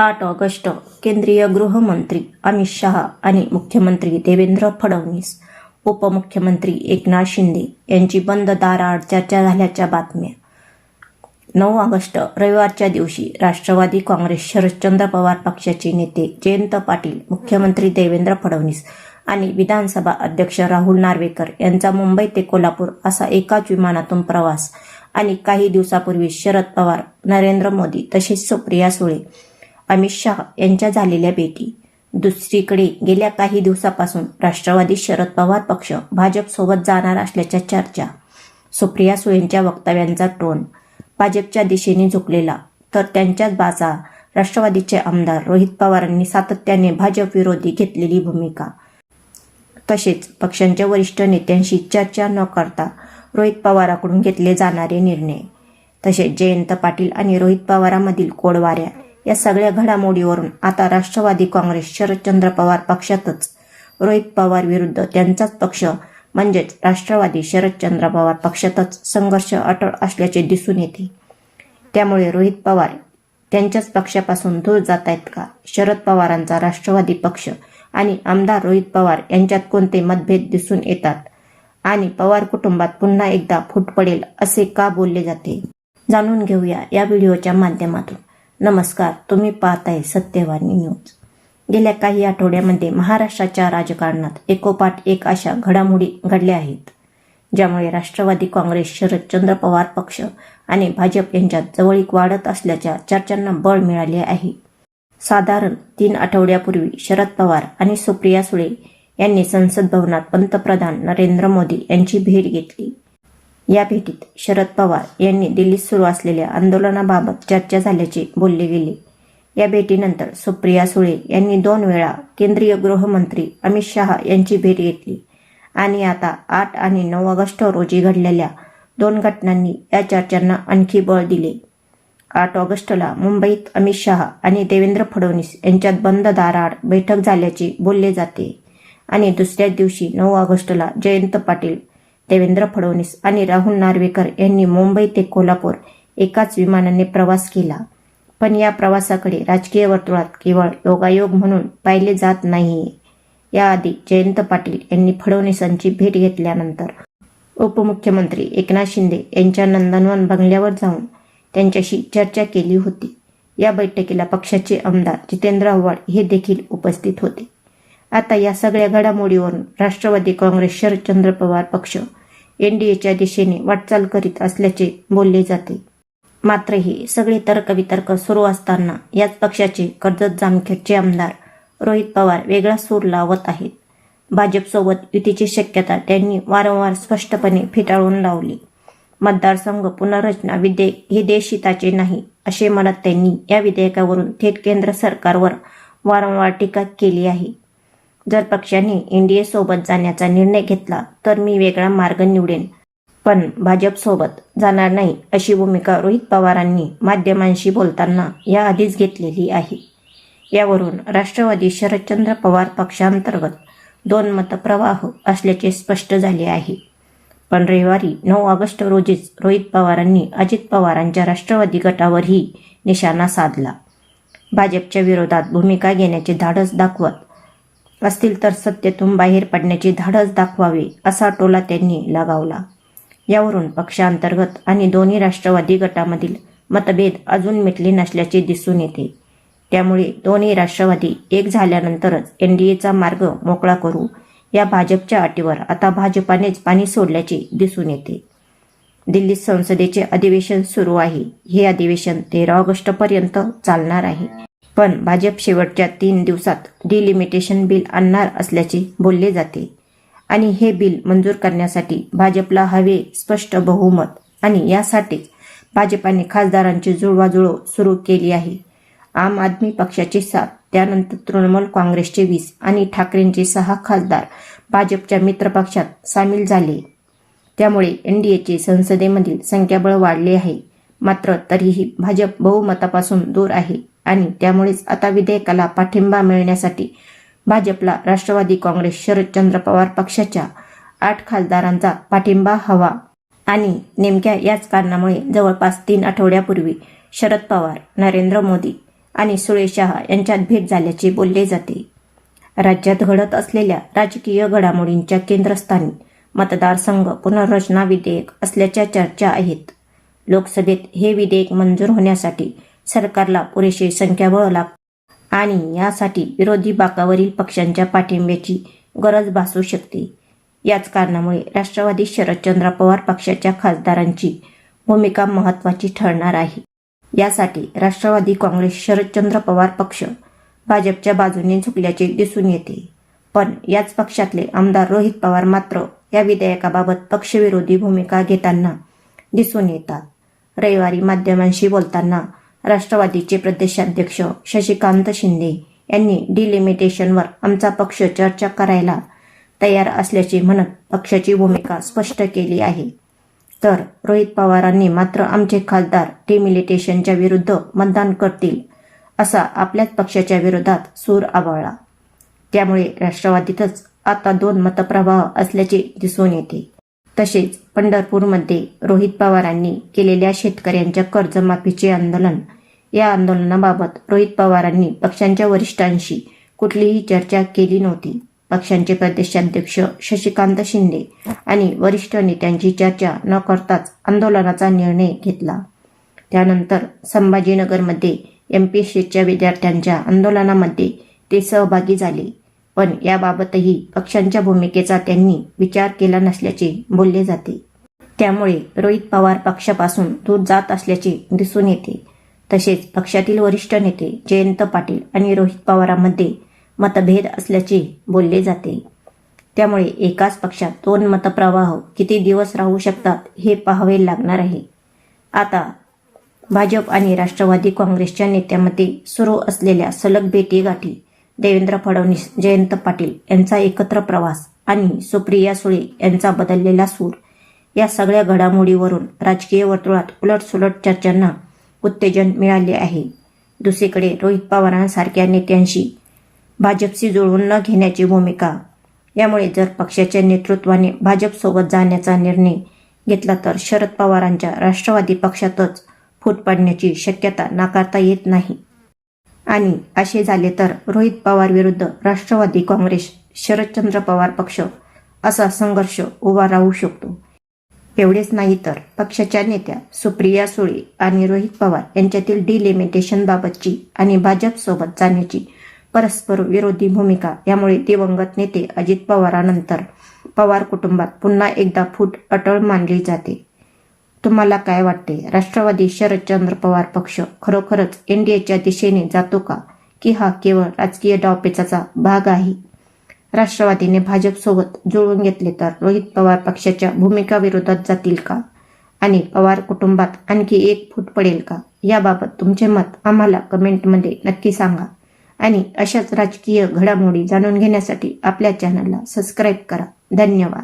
8 August केंद्रीय गृहमंत्री अमित शहा आणि मुख्यमंत्री देवेंद्र फडणवीस, उपमुख्यमंत्री एकनाथ शिंदे यांची बंद दाराआड चर्चा झाल्याच्या बातम्या. 9 ऑगस्ट रविवारच्या दिवशी राष्ट्रवादी काँग्रेस शरदचंद्र पवार पक्षाचे नेते जयंत पाटील, मुख्यमंत्री देवेंद्र फडणवीस आणि विधानसभा अध्यक्ष राहुल नार्वेकर यांचा मुंबई ते कोल्हापूर असा एकाच विमानातून प्रवास आणि काही दिवसापूर्वी शरद पवार, नरेंद्र मोदी तसेच सुप्रिया सुळे, अमित शहा यांच्या झालेल्या भेटी. दुसरीकडे गेल्या काही दिवसापासून राष्ट्रवादी शरद पवार पक्ष भाजपसोबत जाणार असल्याच्या चर्चा. सुप्रिया सुळेंच्या वक्तव्यांचा टोन भाजपच्या दिशेने झुकलेला, तर त्यांच्याच बाजूला राष्ट्रवादीचे आमदार रोहित पवारांनी सातत्याने भाजप विरोधी घेतलेली भूमिका. तसेच पक्षांच्या वरिष्ठ नेत्यांशी चर्चा न करता रोहित पवारांकडून घेतले जाणारे निर्णय, तसेच जयंत पाटील आणि रोहित पवारांमधील कोडवाऱ्या या सगळ्या घडामोडीवरून आता राष्ट्रवादी काँग्रेस शरदचंद्र पवार पक्षातच रोहित पवार विरुद्ध त्यांचाच पक्ष म्हणजेच राष्ट्रवादी शरदचंद्र पवार पक्षातच संघर्ष अटळ असल्याचे दिसून येते. त्यामुळे रोहित पवार त्यांच्याच पक्षापासून दूर जात आहेत का? शरद पवारांचा राष्ट्रवादी पक्ष आणि आमदार रोहित पवार यांच्यात कोणते मतभेद दिसून येतात आणि पवार कुटुंबात पुन्हा एकदा फूट पडेल असे का बोलले जाते? जाणून घेऊया या व्हिडिओच्या माध्यमातून. नमस्कार, तुम्ही पाहताय सत्यवाणी न्यूज. गेल्या काही आठवड्यामध्ये महाराष्ट्राच्या राजकारणात एकोपाठ एक अशा घडामोडी घडल्या आहेत, ज्यामुळे राष्ट्रवादी काँग्रेस शरदचंद्र पवार पक्ष आणि भाजप यांच्यात जवळीक वाढत असल्याच्या चर्चांना बळ मिळाले आहे. साधारण 3 आठवड्यापूर्वी शरद पवार आणि सुप्रिया सुळे यांनी संसद भवनात पंतप्रधान नरेंद्र मोदी यांची भेट घेतली. या भेटीत शरद पवार यांनी दिल्लीत सुरू असलेल्या आंदोलनाबाबत चर्चा झाल्याचे बोलले गेले. या भेटीनंतर सुप्रिया सुळे यांनी 2 वेळा केंद्रीय गृहमंत्री अमित शहा यांची भेट घेतली आणि आता 8 आणि 9 ऑगस्ट रोजी घडलेल्या 2 घटनांनी या चर्चांना आणखी बळ दिले. 8 ऑगस्टला मुंबईत अमित शहा आणि देवेंद्र फडणवीस यांच्यात बंद दाराआड बैठक झाल्याचे बोलले जाते आणि दुसऱ्याच दिवशी 9 ऑगस्टला जयंत पाटील, देवेंद्र फडणवीस आणि राहुल नार्वेकर यांनी मुंबई ते कोल्हापूर एकाच विमानाने प्रवास केला. पण या प्रवासाकडे राजकीय वर्तुळात केवळ योगायोग म्हणून पाहिले जात नाही. याआधी जयंत पाटील यांनी फडणवीसांची भेट घेतल्यानंतर उपमुख्यमंत्री एकनाथ शिंदे यांच्या नंदनवन बंगल्यावर जाऊन त्यांच्याशी चर्चा केली होती. या बैठकीला पक्षाचे आमदार जितेंद्र आव्हाड हे देखील उपस्थित होते. आता या सगळ्या घडामोडीवरून राष्ट्रवादी काँग्रेस शरदचंद्र पवार पक्ष एनडीएच्या दिशेने वाटचाल करीत असल्याचे बोलले जाते. मात्र हे सगळे तर्कवितर्क सुरू असताना याच पक्षाचे कर्जत जामखेडचे आमदार रोहित पवार वेगळा सूर लावत आहेत. भाजपसोबत युतीची शक्यता त्यांनी वारंवार स्पष्टपणे फेटाळून लावली. मतदारसंघ पुनर्रचना विधेयक हे देशहिताचे नाही असे म्हणत त्यांनी या विधेयकावरून थेट केंद्र सरकारवर वारंवार टीका केली आहे. जर पक्षाने एनडीए सोबत जाण्याचा निर्णय घेतला तर मी वेगळा मार्ग निवडेन, पण भाजपसोबत जाणार नाही अशी भूमिका रोहित पवारांनी माध्यमांशी बोलताना याआधीच घेतलेली आहे. यावरून राष्ट्रवादी शरदचंद्र पवार पक्षांतर्गत 2 मतप्रवाह असल्याचे स्पष्ट झाले आहे. पण रविवारी 9 ऑगस्ट रोजीच रोहित पवारांनी अजित पवारांच्या राष्ट्रवादी गटावरही निशाणा साधला. भाजपच्या विरोधात भूमिका घेण्याचे धाडस दाखवत असतील तर सत्तेतून बाहेर पडण्याचे धाडस दाखवावे असा टोला त्यांनी लगावला. यावरून पक्षांतर्गत आणि दोन्ही राष्ट्रवादी गटामधील मतभेद अजून मिटले नसल्याचे दिसून येते. त्यामुळे दोन्ही राष्ट्रवादी एक झाल्यानंतरच एनडीएचा मार्ग मोकळा करू या भाजपच्या अटीवर आता भाजपानेच पाणी सोडल्याचे दिसून येते. दिल्लीत संसदेचे अधिवेशन सुरू आहे. हे अधिवेशन 13 ऑगस्टपर्यंत चालणार आहे. पण भाजप शेवटच्या 3 दिवसात डिलिमिटेशन बिल आणणार असल्याचे बोलले जाते आणि हे बिल मंजूर करण्यासाठी भाजपला हवे स्पष्ट बहुमत आणि यासाठीच भाजपाने खासदारांची जुळवाजुळव सुरू केली आहे. आम आदमी पक्षाचे 7, त्यानंतर तृणमूल काँग्रेसचे 20 आणि ठाकरेंचे 6 खासदार भाजपच्या मित्रपक्षात सामील झाले. त्यामुळे एनडीएचे संसदेमधील संख्याबळ वाढले आहे. मात्र तरीही भाजप बहुमतापासून दूर आहे आणि त्यामुळेच आता विधेयकाला पाठिंबा मिळण्यासाठी भाजपला राष्ट्रवादी काँग्रेस शरदचंद्र पवार पक्षाच्या 8 खासदारांचा पाठिंबा हवा आणि नेमक्या याच कारणामुळे जवळपास 3 आठवड्यापूर्वी शरद पवार, नरेंद्र मोदी आणि सुळे शहा यांच्यात भेट झाल्याचे बोलले जाते. राज्यात घडत असलेल्या राजकीय घडामोडींच्या केंद्रस्थानी मतदारसंघ पुनर्रचना विधेयक असल्याच्या चर्चा आहेत. लोकसभेत हे विधेयक मंजूर होण्यासाठी सरकारला पुरेशी संख्याबळ लागते आणि यासाठी विरोधी बाकावरील पक्षांच्या पाठिंब्याची गरज भासू शकते. याच कारणामुळे राष्ट्रवादी शरदचंद्र पवार पक्षाच्या खासदारांची भूमिका महत्त्वाची ठरणार आहे. यासाठी राष्ट्रवादी काँग्रेस शरदचंद्र पवार पक्ष भाजपच्या बाजूने झुकल्याचे दिसून येते. पण याच पक्षातले आमदार रोहित पवार मात्र या विधेयकाबाबत पक्षविरोधी भूमिका घेताना दिसून येतात. रविवारी माध्यमांशी बोलताना राष्ट्रवादीचे प्रदेशाध्यक्ष शशिकांत शिंदे यांनी डिलिमिटेशनवर आमचा पक्ष चर्चा करायला तयार असल्याचे म्हणत पक्षाची भूमिका स्पष्ट केली आहे. तर रोहित पवारांनी मात्र आमचे खासदार डिलिमिटेशनच्या विरुद्ध मतदान करतील असा आपल्याच पक्षाच्या विरोधात सूर आवाळला. त्यामुळे राष्ट्रवादीतच आता 2 मतप्रवाह असल्याचे दिसून येते. तसेच पंढरपूरमध्ये रोहित पवारांनी केलेल्या शेतकऱ्यांच्या कर्जमाफीचे आंदोलन, या आंदोलनाबाबत रोहित पवारांनी पक्षांच्या वरिष्ठांशी कुठलीही चर्चा केली नव्हती. पक्षांचे प्रदेशाध्यक्ष शशिकांत शिंदे आणि वरिष्ठ नेत्यांची चर्चा न करताच आंदोलनाचा निर्णय घेतला. त्यानंतर संभाजीनगरमध्ये MPSCच्या विद्यार्थ्यांच्या आंदोलनामध्ये ते सहभागी झाले. पण याबाबतही पक्षांच्या भूमिकेचा त्यांनी विचार केला नसल्याचे बोलले जाते. त्यामुळे रोहित पवार पक्षापासून दूर जात असल्याचे दिसून येते. तसेच पक्षातील वरिष्ठ नेते जयंत पाटील आणि रोहित पवारांमध्ये मतभेद असल्याचे बोलले जाते. त्यामुळे एकाच पक्षात 2 मतप्रवाह किती दिवस राहू शकतात हे पाहावे लागणार आहे. आता भाजप आणि राष्ट्रवादी काँग्रेसच्या नेत्यांमध्ये सुरू असलेल्या सलग भेटीगाठी, देवेंद्र फडणवीस, जयंत पाटील यांचा एकत्र प्रवास आणि सुप्रिया सुळे यांचा बदललेला सूर, या सगळ्या घडामोडीवरून राजकीय वर्तुळात उलटसुलट चर्चांना उत्तेजन मिळाले आहे. दुसरीकडे रोहित पवारांसारख्या नेत्यांशी भाजपशी जुळवून न घेण्याची भूमिका, यामुळे जर पक्षाच्या नेतृत्वाने भाजपसोबत जाण्याचा निर्णय घेतला तर शरद पवारांच्या राष्ट्रवादी पक्षातच फूट पडण्याची शक्यता नाकारता येत नाही. आणि असे झाले तर रोहित पवार विरुद्ध राष्ट्रवादी काँग्रेस शरदचंद्र पवार पक्ष असा संघर्ष उभा राहू शकतो. एवढेच नाही तर पक्षाच्या नेत्या सुप्रिया सुळे आणि रोहित पवार यांच्यातील डिलिमिटेशनबाबतची आणि भाजपसोबत जाण्याची परस्पर विरोधी भूमिका, यामुळे दिवंगत नेते अजित पवारांनंतर पवार कुटुंबात पुन्हा एकदा फूट अटळ मानली जाते. तुम्हाला काय वाटते? राष्ट्रवादी शरदचंद्र पवार पक्ष खरोखरच NDAच्या दिशेने जातो का, की हा केवळ राजकीय डावपेचाचा भाग आहे? राष्ट्रवादीने भाजपसोबत जुळवून घेतले तर रोहित पवार पक्षाच्या भूमिका विरोधात जातील का आणि पवार कुटुंबात आणखी एक फूट पडेल का? याबाबत तुमचे मत आम्हाला कमेंटमध्ये नक्की सांगा. आणि अशाच राजकीय घडामोडी जाणून घेण्यासाठी आपल्या चॅनलला सबस्क्राईब करा. धन्यवाद.